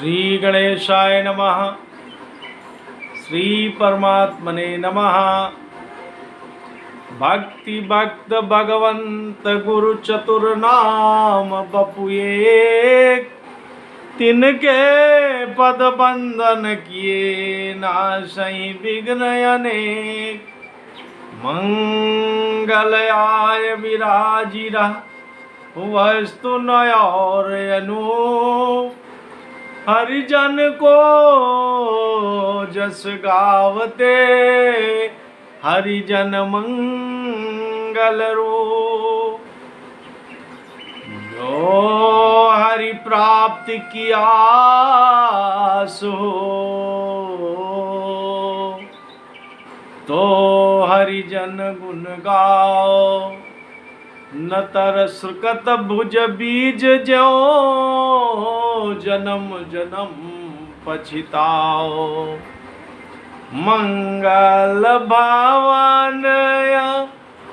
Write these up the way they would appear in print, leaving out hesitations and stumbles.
श्री गणेशाय नमः। श्री परमात्मने नमः। भक्ति भक्त भगवंत गुरु चतुर नाम बपुए, तिनके पद बंदन किए नासई विघ्न अनेक। मंगलयाय विराजिरा वस्तु नयोर अनूप, हरिजन को जस गावते हरिजन मंगल रूप। जो हरि प्राप्ति की आस हो, तो हरिजन गुण गाओ। न तर सुकत भुज बीज ज्यो, जन्म जन्म पछिताओ। मंगल भावनया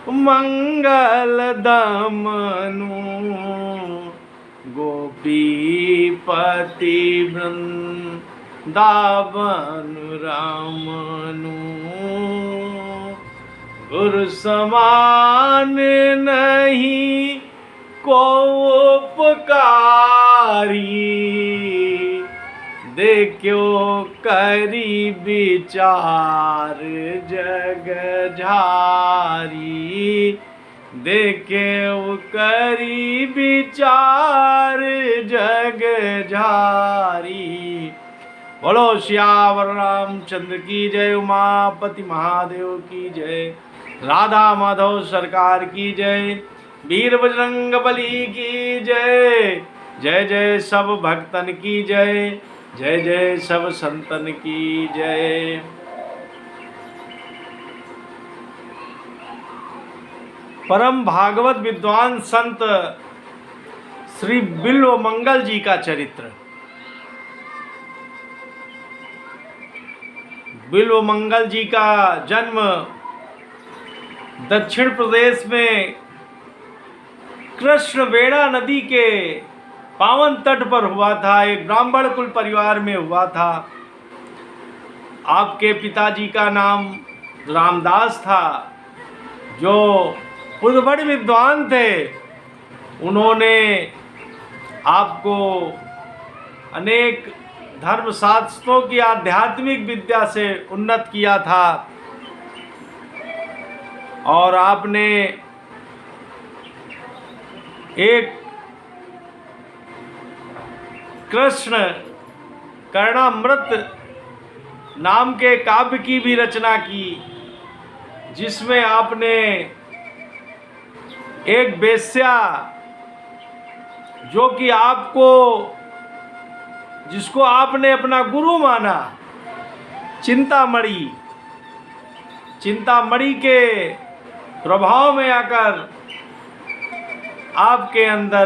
मंगल दमनु, गोपीपति वृंदावन रामनु। गुरु समान नहीं को उपकारी, देखो करी विचार जग झारी। देखे करी विचार जग झारी। बोलो श्यावर रामचंद्र की जय। उमापति महादेव की जय। राधा माधव सरकार की जय। वीर बजरंग बली की जय। जय जय सब भक्तन की जय। जय जय सब संतन की जय। परम भागवत विद्वान संत श्री बिल्व मंगल जी का चरित्र। बिल्व मंगल जी का जन्म दक्षिण प्रदेश में कृष्ण वेणा नदी के पावन तट पर हुआ था। एक ब्राह्मण कुल परिवार में हुआ था। आपके पिताजी का नाम रामदास था, जो खुद बड़े विद्वान थे। उन्होंने आपको अनेक धर्मशास्त्रों की आध्यात्मिक विद्या से उन्नत किया था, और आपने एक कृष्ण कर्णामृत नाम के काव्य की भी रचना की, जिसमें आपने एक वेश्या, जो कि जिसको आपने अपना गुरु माना, चिंतामणि के प्रभाव में आकर आपके अंदर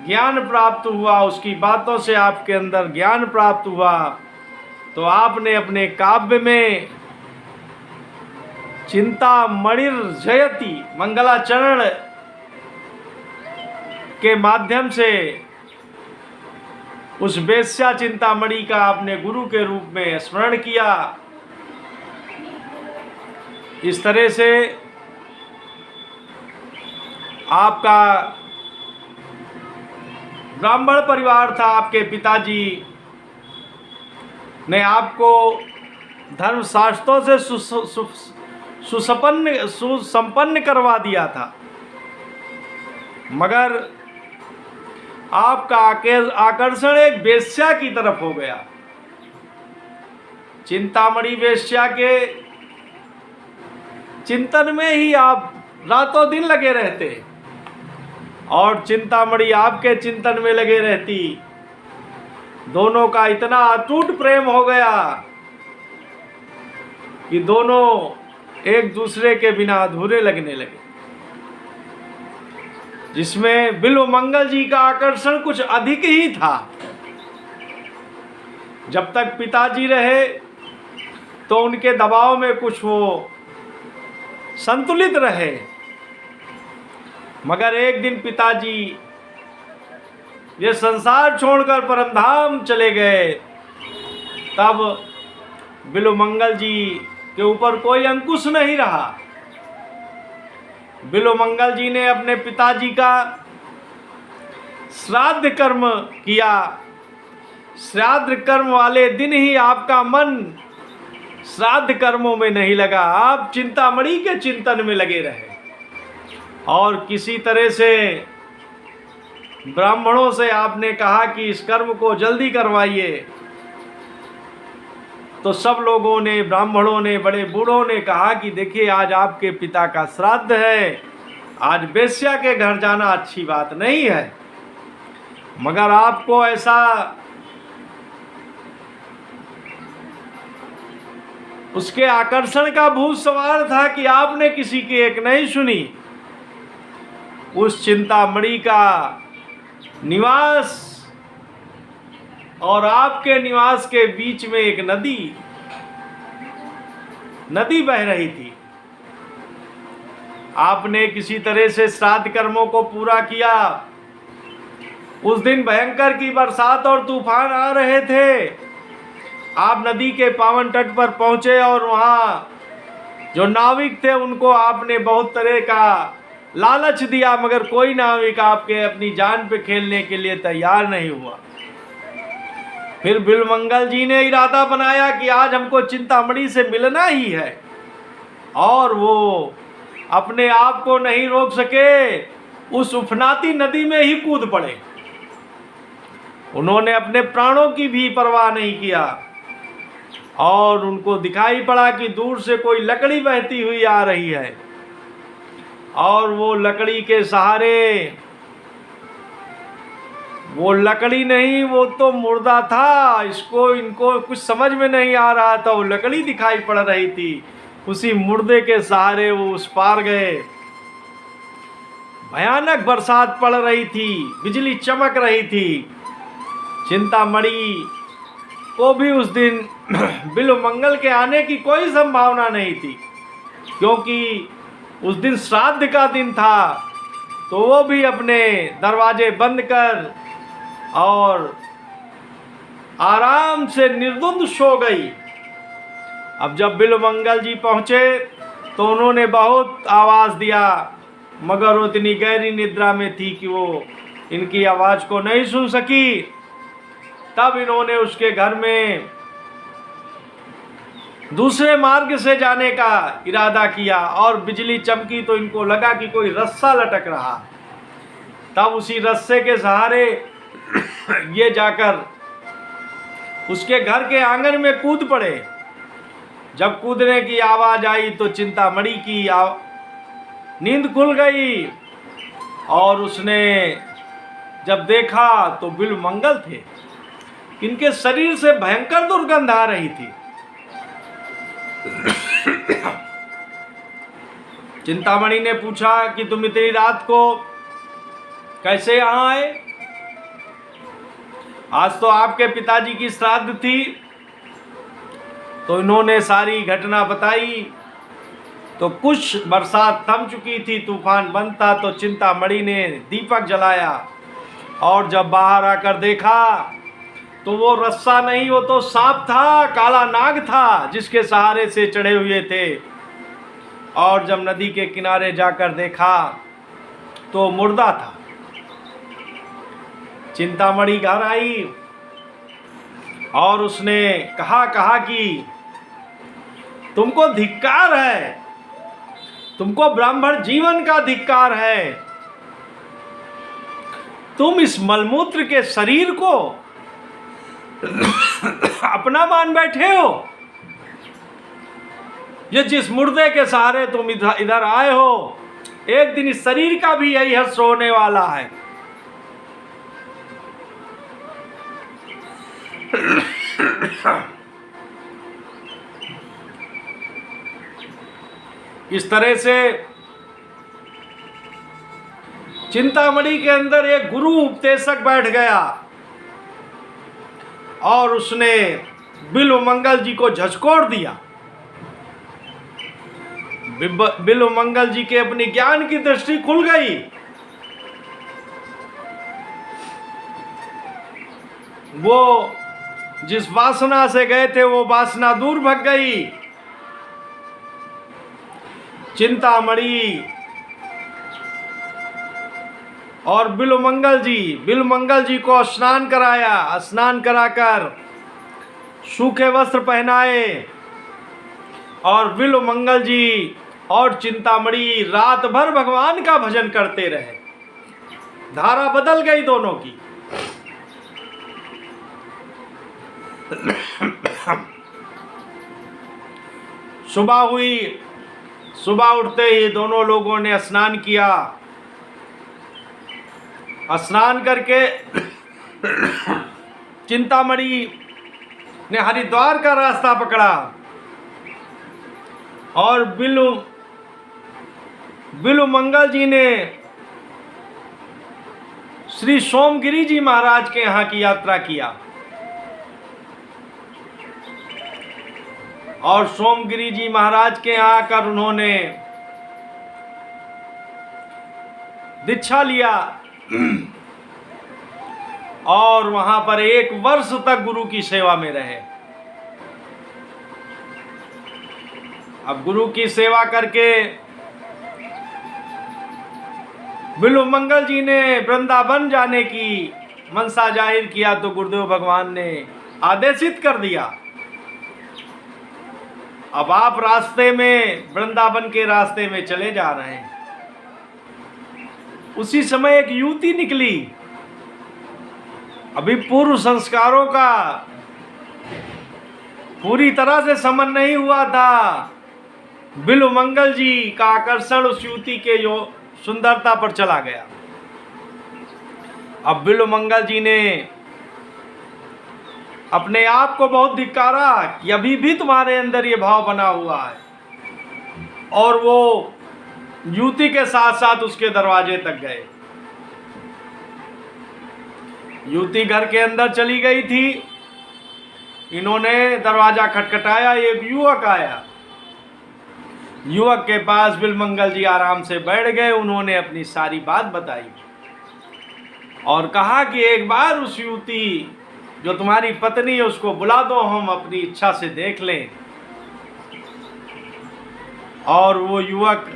ज्ञान प्राप्त हुआ, उसकी बातों से आपके अंदर ज्ञान प्राप्त हुआ, तो आपने अपने काव्य में चिंतामणिर जयति मंगलाचरण के माध्यम से उस वेश्या चिंतामणि का आपने गुरु के रूप में स्मरण किया। इस तरह से आपका ब्राह्मण परिवार था। आपके पिताजी ने आपको धर्मशास्त्रों से सुसंपन्न करवा दिया था, मगर आपका आकर्षण एक वेश्या की तरफ हो गया। चिंतामणि वेश्या के चिंतन में ही आप रातों दिन लगे रहते, और चिंतामणि आपके चिंतन में लगे रहती। दोनों का इतना अटूट प्रेम हो गया कि दोनों एक दूसरे के बिना अधूरे लगने लगे, जिसमें बिल्व मंगल जी का आकर्षण कुछ अधिक ही था। जब तक पिताजी रहे तो उनके दबाव में कुछ वो संतुलित रहे, मगर एक दिन पिताजी ये संसार छोड़कर परमधाम चले गए, तब बिल्वमंगल जी के ऊपर कोई अंकुश नहीं रहा। बिल्वमंगल जी ने अपने पिताजी का श्राद्ध कर्म किया। श्राद्ध कर्म वाले दिन ही आपका मन श्राद्ध कर्मों में नहीं लगा, आप चिंतामणि के चिंतन में लगे रहे। और किसी तरह से ब्राह्मणों से आपने कहा कि इस कर्म को जल्दी करवाइए, तो सब लोगों ने, ब्राह्मणों ने, बड़े बूढ़ों ने कहा कि देखिए आज आपके पिता का श्राद्ध है, आज वेश्या के घर जाना अच्छी बात नहीं है, मगर आपको ऐसा उसके आकर्षण का भूत सवार था कि आपने किसी की एक नहीं सुनी। उस चिंतामणि का निवास और आपके निवास के बीच में एक नदी बह रही थी। आपने किसी तरह से श्राद्ध कर्मों को पूरा किया। उस दिन भयंकर की बरसात और तूफान आ रहे थे। आप नदी के पावन तट पर पहुंचे और वहां जो नाविक थे उनको आपने बहुत तरह का लालच दिया, मगर कोई नाविक आपके अपनी जान पे खेलने के लिए तैयार नहीं हुआ। फिर बिल्वमंगल जी ने इरादा बनाया कि आज हमको चिंतामणि से मिलना ही है, और वो अपने आप को नहीं रोक सके, उस उफनाती नदी में ही कूद पड़े। उन्होंने अपने प्राणों की भी परवाह नहीं किया, और उनको दिखाई पड़ा कि दूर से कोई लकड़ी बहती हुई आ रही है, और वो लकड़ी के सहारे, वो लकड़ी नहीं, वो तो मुर्दा था। इनको कुछ समझ में नहीं आ रहा था, वो लकड़ी दिखाई पड़ रही थी, उसी मुर्दे के सहारे वो उस पार गए। भयानक बरसात पड़ रही थी, बिजली चमक रही थी। चिंतामणि को भी उस दिन बिल्वमंगल के आने की कोई संभावना नहीं थी, क्योंकि उस दिन श्राद्ध का दिन था। तो वो भी अपने दरवाजे बंद कर और आराम से निर्द्वंद सो गई। अब जब बिल्वमंगल जी पहुंचे तो उन्होंने बहुत आवाज़ दिया, मगर वो इतनी गहरी निद्रा में थी कि वो इनकी आवाज़ को नहीं सुन सकी। तब इन्होंने उसके घर में दूसरे मार्ग से जाने का इरादा किया, और बिजली चमकी तो इनको लगा कि कोई रस्सा लटक रहा। तब उसी रस्से के सहारे ये जाकर उसके घर के आंगन में कूद पड़े। जब कूदने की आवाज़ आई तो चिंतामणि की नींद खुल गई, और उसने जब देखा तो बिल्वमंगल थे। इनके शरीर से भयंकर दुर्गंध आ रही थी। चिंतामणि ने पूछा कि तुम इतनी रात को कैसे यहाँ आए? आज तो आपके पिताजी की श्राद्ध थी। तो इन्होंने सारी घटना बताई। तो कुछ बरसात थम चुकी थी, तूफान बंद था। तो चिंतामणि ने दीपक जलाया, और जब बाहर आकर देखा तो वो रस्सा नहीं, वो तो सांप था, काला नाग था, जिसके सहारे से चढ़े हुए थे। और जब नदी के किनारे जाकर देखा तो मुर्दा था। चिंतामणि घर आई और उसने कहा कि तुमको धिक्कार है, तुमको ब्राह्मण जीवन का धिक्कार है। तुम इस मलमूत्र के शरीर को अपना मान बैठे हो। ये जिस मुर्दे के सहारे तुम इधर आए हो, एक दिन इस शरीर का भी यही हश्र होने वाला है। इस तरह से चिंतामणि के अंदर एक गुरु उपदेशक बैठ गया, और उसने बिल्वमंगल जी को झचकोड़ दिया। बिल्वमंगल जी के अपनी ज्ञान की दृष्टि खुल गई। वो जिस वासना से गए थे वो वासना दूर भग गई। चिंतामणि और बिल्वमंगल जी को स्नान कराया। स्नान कराकर सूखे वस्त्र पहनाए और बिल्वमंगल जी और चिंतामणि रात भर भगवान का भजन करते रहे। धारा बदल गई दोनों की। सुबह हुई, सुबह उठते ही दोनों लोगों ने स्नान किया। स्नान करके चिंतामणि ने हरिद्वार का रास्ता पकड़ा और बिल्वमंगल जी ने श्री सोमगिरी जी महाराज के यहाँ की यात्रा किया। और सोमगिरी जी महाराज के यहाँ आकर उन्होंने दीक्षा लिया और वहां पर 1 वर्ष तक गुरु की सेवा में रहे। अब गुरु की सेवा करके बिल्वमंगल जी ने वृंदावन जाने की मनसा जाहिर किया तो गुरुदेव भगवान ने आदेशित कर दिया, अब आप रास्ते में वृंदावन के रास्ते में चले जा रहे हैं। उसी समय एक युवती निकली। अभी पूर्व संस्कारों का पूरी तरह से समन नहीं हुआ था। बिल्वमंगल जी का आकर्षण उस युवती के जो सुंदरता पर चला गया। अब बिल्वमंगल जी ने अपने आप को बहुत धिक्कारा कि अभी भी तुम्हारे अंदर ये भाव बना हुआ है, और वो युवती के साथ साथ उसके दरवाजे तक गए। युवती घर के अंदर चली गई थी। इन्होंने दरवाजा खटखटाया, एक युवक आया। युवक के पास बिल्वमंगल जी आराम से बैठ गए। उन्होंने अपनी सारी बात बताई और कहा कि एक बार उस युवती जो तुम्हारी पत्नी है उसको बुला दो, हम अपनी इच्छा से देख लें। और वो युवक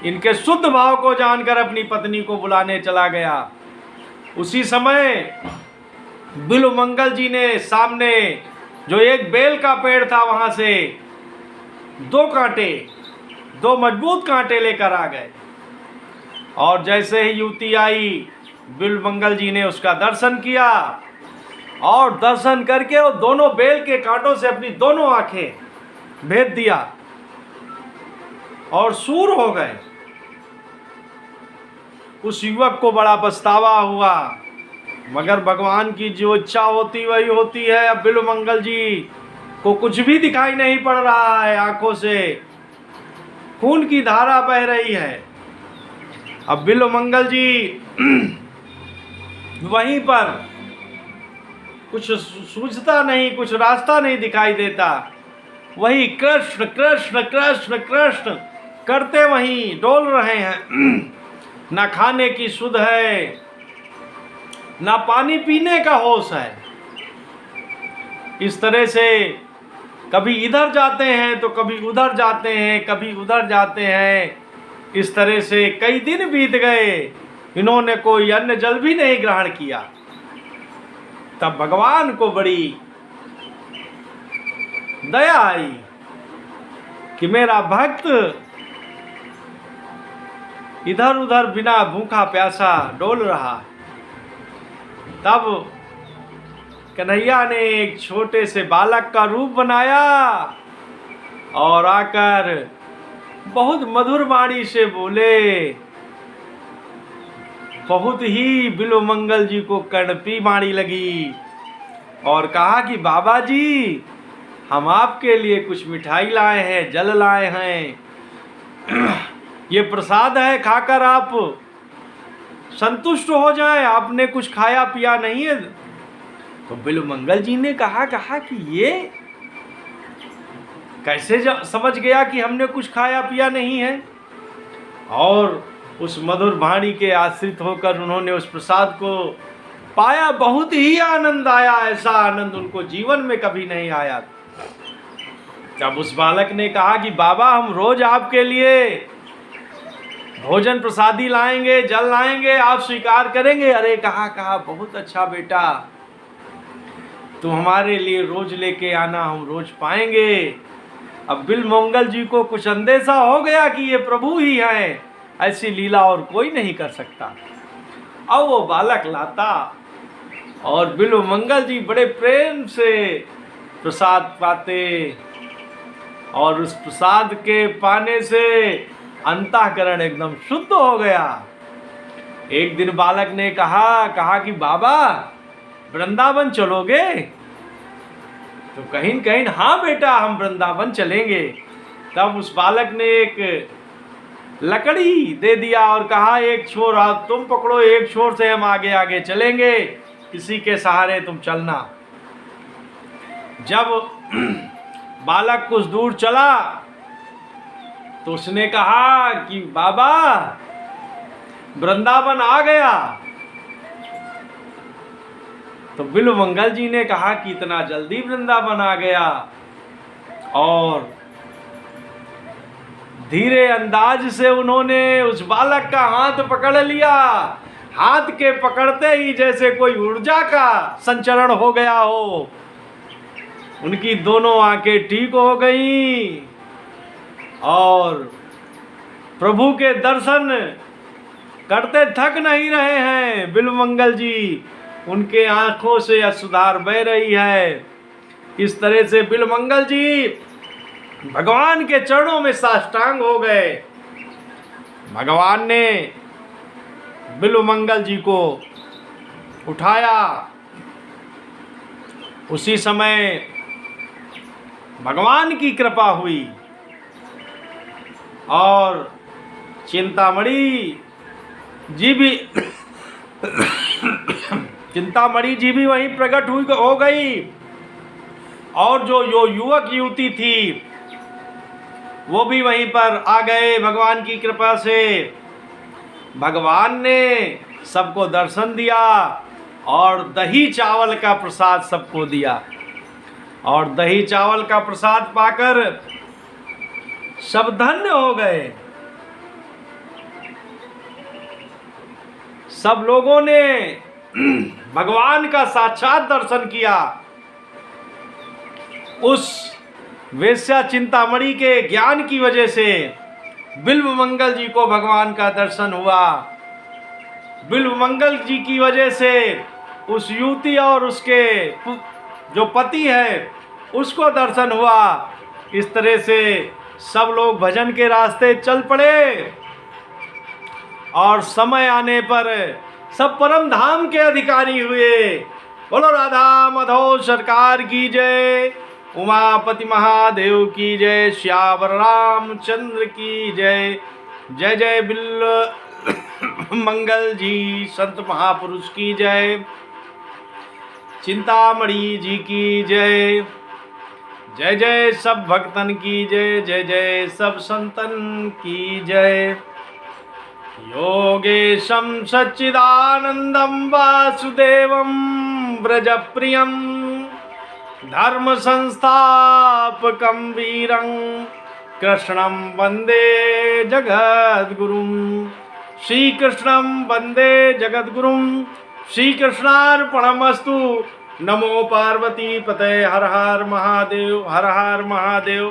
इनके शुद्ध भाव को जानकर अपनी पत्नी को बुलाने चला गया। उसी समय बिल्वमंगल जी ने सामने जो एक बेल का पेड़ था वहां से 2 मजबूत कांटे लेकर आ गए। और जैसे ही युवती आई, बिल्वमंगल जी ने उसका दर्शन किया और दर्शन करके वो दोनों बेल के कांटों से अपनी दोनों आंखें भेद दिया और सूर हो गए। उस युवक को बड़ा पछतावा हुआ, मगर भगवान की जो इच्छा होती वही होती है। अब बिल्वमंगल जी को कुछ भी दिखाई नहीं पड़ रहा है, आंखों से खून की धारा बह रही है। अब बिल्वमंगल जी वहीं पर कुछ सूझता नहीं, कुछ रास्ता नहीं दिखाई देता, वही कृष्ण कृष्ण कृष्ण कृष्ण करते वहीं डोल रहे हैं। ना खाने की सुध है, ना पानी पीने का होश है। इस तरह से कभी इधर जाते हैं तो कभी उधर जाते हैं, कभी उधर जाते हैं। इस तरह से कई दिन बीत गए, इन्होंने कोई अन्न जल भी नहीं ग्रहण किया। तब भगवान को बड़ी दया आई कि मेरा भक्त इधर उधर बिना भूखा प्यासा डोल रहा। तब कन्हैया ने एक छोटे से बालक का रूप बनाया और आकर बहुत मधुर वाणी से बोले। बहुत ही बिल्वमंगल जी को कर्णप्रिय वाणी लगी और कहा कि बाबा जी, हम आपके लिए कुछ मिठाई लाए हैं, जल लाए हैं, ये प्रसाद है, खाकर आप संतुष्ट हो जाएं। आपने कुछ खाया पिया नहीं है। तो बिल्वमंगल जी ने कहा कि ये कैसे समझ गया कि हमने कुछ खाया पिया नहीं है। और उस मधुर वाणी के आश्रित होकर उन्होंने उस प्रसाद को पाया, बहुत ही आनंद आया। ऐसा आनंद उनको जीवन में कभी नहीं आया। तब उस बालक ने कहा कि बाबा, हम रोज आपके लिए भोजन प्रसादी लाएंगे, जल लाएंगे, आप स्वीकार करेंगे? अरे कहा बहुत अच्छा बेटा, तुम हमारे लिए रोज लेके आना, हम रोज पाएंगे। अब बिल्वमंगल जी को कुछ अंदेशा हो गया कि ये प्रभु ही हैं, ऐसी लीला और कोई नहीं कर सकता। अब वो बालक लाता और बिल्वमंगल जी बड़े प्रेम से प्रसाद पाते और उस प्रसाद के पाने से अंतःकरण एकदम शुद्ध हो गया। एक दिन बालक ने कहा कि बाबा, वृंदावन चलोगे? तो कहीं कहीं हाँ बेटा, हम वृंदावन चलेंगे। तब उस बालक ने एक लकड़ी दे दिया और कहा, एक छोर हाथ तुम पकड़ो, एक छोर से हम आगे आगे चलेंगे, किसी के सहारे तुम चलना। जब बालक कुछ दूर चला तो उसने कहा कि बाबा, वृंदावन आ गया। तो बिल्वमंगल जी ने कहा कि इतना जल्दी वृंदावन आ गया, और धीरे अंदाज से उन्होंने उस बालक का हाथ पकड़ लिया। हाथ के पकड़ते ही जैसे कोई ऊर्जा का संचरण हो गया हो, उनकी दोनों आंखें ठीक हो गईं और प्रभु के दर्शन करते थक नहीं रहे हैं बिल्वमंगल जी। उनके आंखों से अश्रुधार बह रही है। इस तरह से बिल्वमंगल जी भगवान के चरणों में साष्टांग हो गए। भगवान ने बिल्वमंगल जी को उठाया। उसी समय भगवान की कृपा हुई और चिंतामणि जी भी चिंतामणि जी भी वहीं प्रकट हो गई, और जो युवक युवती थी वो भी वहीं पर आ गए। भगवान की कृपा से भगवान ने सबको दर्शन दिया और दही चावल का प्रसाद सबको दिया, और दही चावल का प्रसाद पाकर सब धन्य हो गए। सब लोगों ने भगवान का साक्षात दर्शन किया। उस वेश्या चिंतामणि के ज्ञान की वजह से बिल्वमंगल जी को भगवान का दर्शन हुआ। बिल्वमंगल जी की वजह से उस युवती और उसके जो पति है उसको दर्शन हुआ। इस तरह से सब लोग भजन के रास्ते चल पड़े, और समय आने पर सब परम धाम के अधिकारी हुए। बोलो राधा माधव सरकार की जय, उमापति महादेव की जय, श्यावर रामचंद्र की जय। जय जय बिल्वमंगल जी संत महापुरुष की जय, चिंतामणि जी की जय। जय जय सब भक्तन की जय, जय जय सब संतन की जय। योगेशं सच्चिदानंदं वासुदेवं व्रजप्रियं धर्म संस्थापकं वीरं कृष्णं वंदे जगद्गुरुं। श्रीकृष्णं वंदे जगद्गुरुं। श्रीकृष्णार्पणमस्तु। नमो पार्वती पते। हर हर महादेव, हर हर महादेव।